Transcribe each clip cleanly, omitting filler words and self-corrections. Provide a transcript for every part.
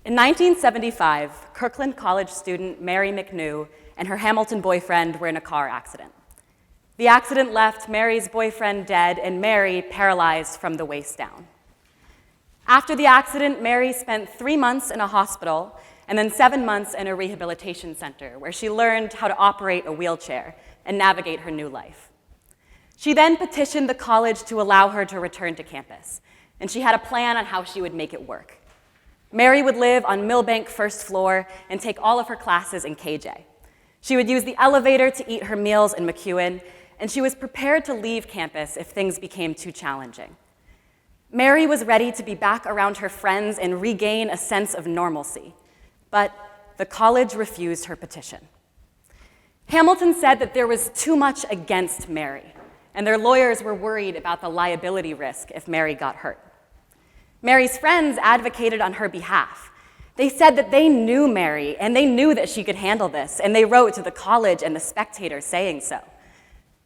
In 1975, Kirkland College student Mary McNew and her Hamilton boyfriend were in a car accident. The accident left Mary's boyfriend dead and Mary paralyzed from the waist down. After the accident, Mary spent 3 months in a hospital and then 7 months in a rehabilitation center where she learned how to operate a wheelchair and navigate her new life. She then petitioned the college to allow her to return to campus, and she had a plan on how she would make it work. Mary would live on Millbank first floor and take all of her classes in KJ. She would use the elevator to eat her meals in McEwen, and she was prepared to leave campus if things became too challenging. Mary was ready to be back around her friends and regain a sense of normalcy, but the college refused her petition. Hamilton said that there was too much against Mary, and their lawyers were worried about the liability risk if Mary got hurt. Mary's friends advocated on her behalf. They said that they knew Mary, and they knew that she could handle this, and they wrote to the college and the Spectator saying so.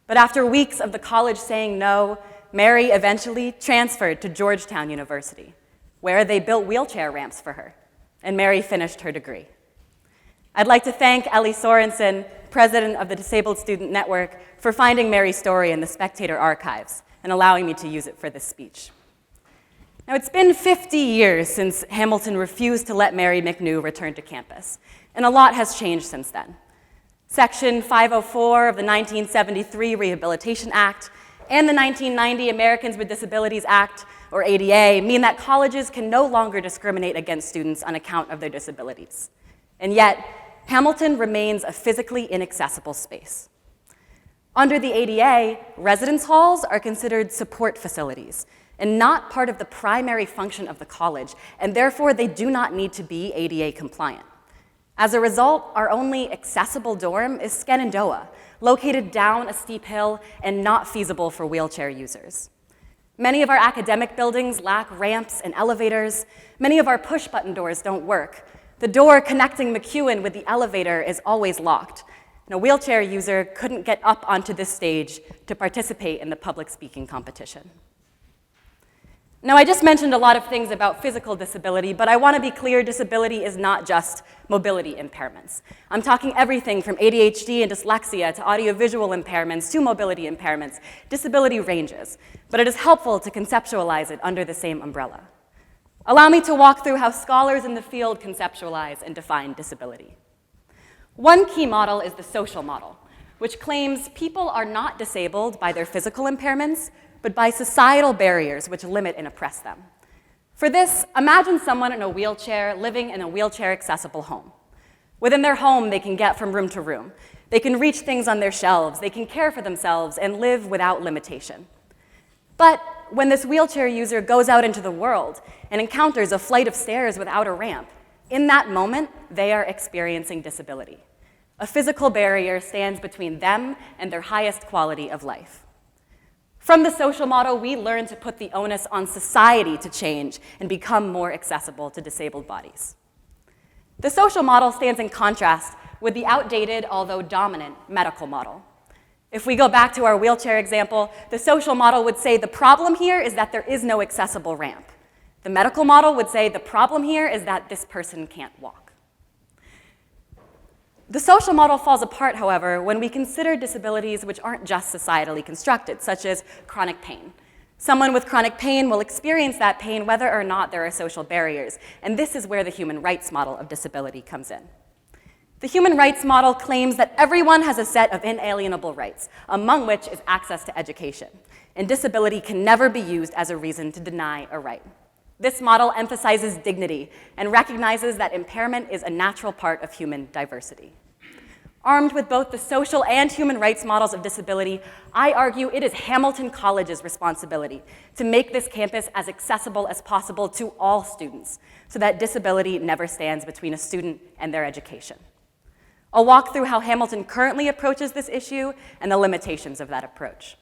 But after weeks of the college saying no, Mary eventually transferred to Georgetown University, where they built wheelchair ramps for her, and Mary finished her degree. I'd like to thank Ellie Sorensen, president of the Disabled Student Network, for finding Mary's story in the Spectator archives and allowing me to use it for this speech. Now, it's been 50 years since Hamilton refused to let Mary McNew return to campus, and a lot has changed since then. Section 504 of the 1973 Rehabilitation Act and the 1990 Americans with Disabilities Act, or ADA, mean that colleges can no longer discriminate against students on account of their disabilities. And yet, Hamilton remains a physically inaccessible space. Under the ADA, residence halls are considered support facilities and not part of the primary function of the college, and therefore they do not need to be ADA compliant. As a result, our only accessible dorm is Shenandoah, located down a steep hill and not feasible for wheelchair users. Many of our academic buildings lack ramps and elevators. Many of our push-button doors don't work. The door connecting McEwen with the elevator is always locked, and a wheelchair user couldn't get up onto this stage to participate in the public speaking competition. Now, I just mentioned a lot of things about physical disability, but I want to be clear, disability is not just mobility impairments. I'm talking everything from ADHD and dyslexia to audiovisual impairments to mobility impairments. Disability ranges, but it is helpful to conceptualize it under the same umbrella. Allow me to walk through how scholars in the field conceptualize and define disability. One key model is the social model, which claims people are not disabled by their physical impairments, but by societal barriers which limit and oppress them. For this, imagine someone in a wheelchair living in a wheelchair-accessible home. Within their home, they can get from room to room. They can reach things on their shelves. They can care for themselves and live without limitation. But when this wheelchair user goes out into the world and encounters a flight of stairs without a ramp, in that moment, they are experiencing disability. A physical barrier stands between them and their highest quality of life. From the social model, we learn to put the onus on society to change and become more accessible to disabled bodies. The social model stands in contrast with the outdated, although dominant, medical model. If we go back to our wheelchair example, the social model would say the problem here is that there is no accessible ramp. The medical model would say the problem here is that this person can't walk. The social model falls apart, however, when we consider disabilities which aren't just societally constructed, such as chronic pain. Someone with chronic pain will experience that pain whether or not there are social barriers, and this is where the human rights model of disability comes in. The human rights model claims that everyone has a set of inalienable rights, among which is access to education, and disability can never be used as a reason to deny a right. This model emphasizes dignity and recognizes that impairment is a natural part of human diversity. Armed with both the social and human rights models of disability, I argue it is Hamilton College's responsibility to make this campus as accessible as possible to all students so that disability never stands between a student and their education. I'll walk through how Hamilton currently approaches this issue and the limitations of that approach.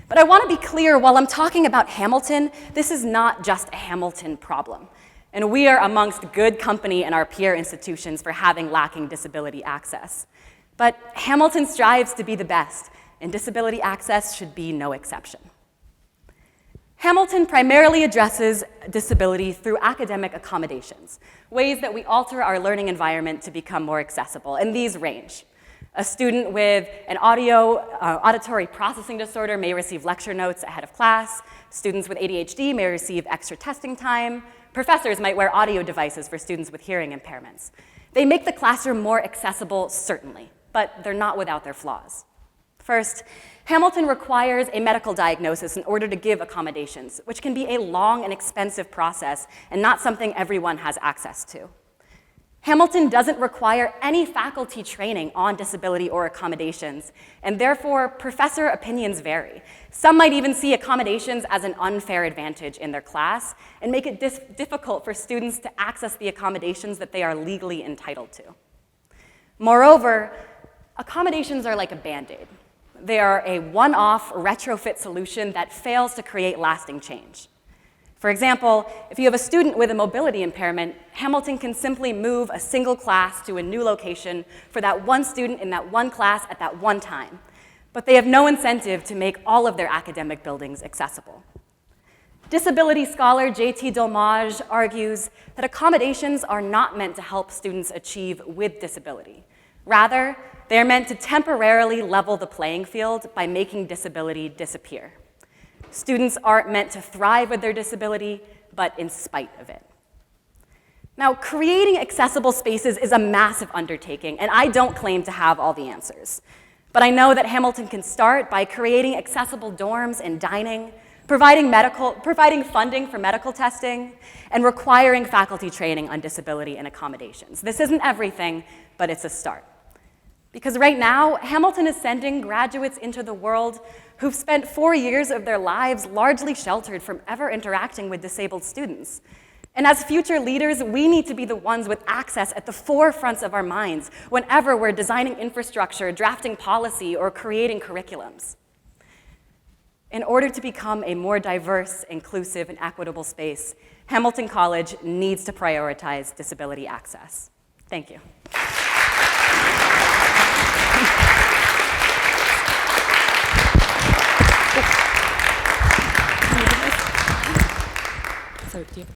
But I want to be clear, while I'm talking about Hamilton, this is not just a Hamilton problem. And we are amongst good company in our peer institutions for having lacking disability access. But Hamilton strives to be the best, and disability access should be no exception. Hamilton primarily addresses disability through academic accommodations, ways that we alter our learning environment to become more accessible, and these range. A student with an auditory processing disorder may receive lecture notes ahead of class. Students with ADHD may receive extra testing time. Professors might wear audio devices for students with hearing impairments. They make the classroom more accessible, certainly, but they're not without their flaws. First, Hamilton requires a medical diagnosis in order to give accommodations, which can be a long and expensive process and not something everyone has access to. Hamilton doesn't require any faculty training on disability or accommodations, and therefore professor opinions vary. Some might even see accommodations as an unfair advantage in their class and make it difficult for students to access the accommodations that they are legally entitled to. Moreover, accommodations are like a Band-Aid. They are a one-off retrofit solution that fails to create lasting change. For example, if you have a student with a mobility impairment, Hamilton can simply move a single class to a new location for that one student in that one class at that one time. But they have no incentive to make all of their academic buildings accessible. Disability scholar J.T. Dolmage argues that accommodations are not meant to help students achieve with disability. Rather, they are meant to temporarily level the playing field by making disability disappear. Students aren't meant to thrive with their disability, but in spite of it. Now, creating accessible spaces is a massive undertaking, and I don't claim to have all the answers. But I know that Hamilton can start by creating accessible dorms and dining, providing funding for medical testing, and requiring faculty training on disability and accommodations. This isn't everything, but it's a start. Because right now, Hamilton is sending graduates into the world who've spent 4 years of their lives largely sheltered from ever interacting with disabled students. And as future leaders, we need to be the ones with access at the forefronts of our minds whenever we're designing infrastructure, drafting policy, or creating curriculums. In order to become a more diverse, inclusive, and equitable space, Hamilton College needs to prioritize disability access. Thank you.